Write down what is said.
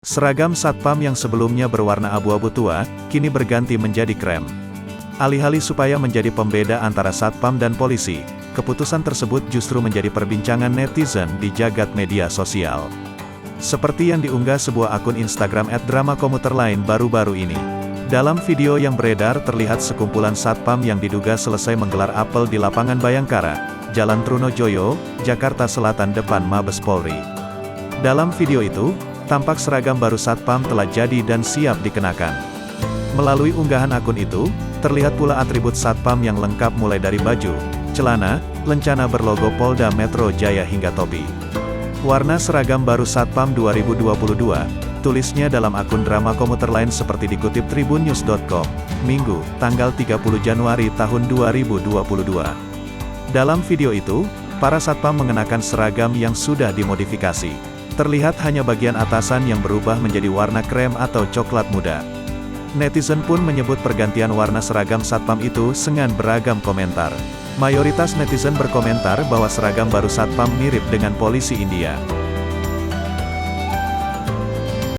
Seragam satpam yang sebelumnya berwarna abu-abu tua, kini berganti menjadi krem. Alih-alih supaya menjadi pembeda antara satpam dan polisi, keputusan tersebut justru menjadi perbincangan netizen di jagat media sosial. Seperti yang diunggah sebuah akun Instagram @dramakomuterline baru-baru ini. Dalam video yang beredar terlihat sekumpulan satpam yang diduga selesai menggelar apel di lapangan Bayangkara, Jalan Trunojoyo, Jakarta Selatan depan Mabes Polri. Dalam video itu, tampak seragam baru satpam telah jadi dan siap dikenakan. Melalui unggahan akun itu, terlihat pula atribut satpam yang lengkap mulai dari baju, celana, lencana berlogo Polda Metro Jaya hingga topi. Warna seragam baru satpam 2022, tulisnya dalam akun Drama Komuter Line seperti dikutip tribunnews.com, Minggu, tanggal 30 Januari tahun 2022. Dalam video itu, para satpam mengenakan seragam yang sudah dimodifikasi. Terlihat hanya bagian atasan yang berubah menjadi warna krem atau coklat muda. Netizen pun menyebut pergantian warna seragam satpam itu dengan beragam komentar. Mayoritas netizen berkomentar bahwa seragam baru satpam mirip dengan polisi India.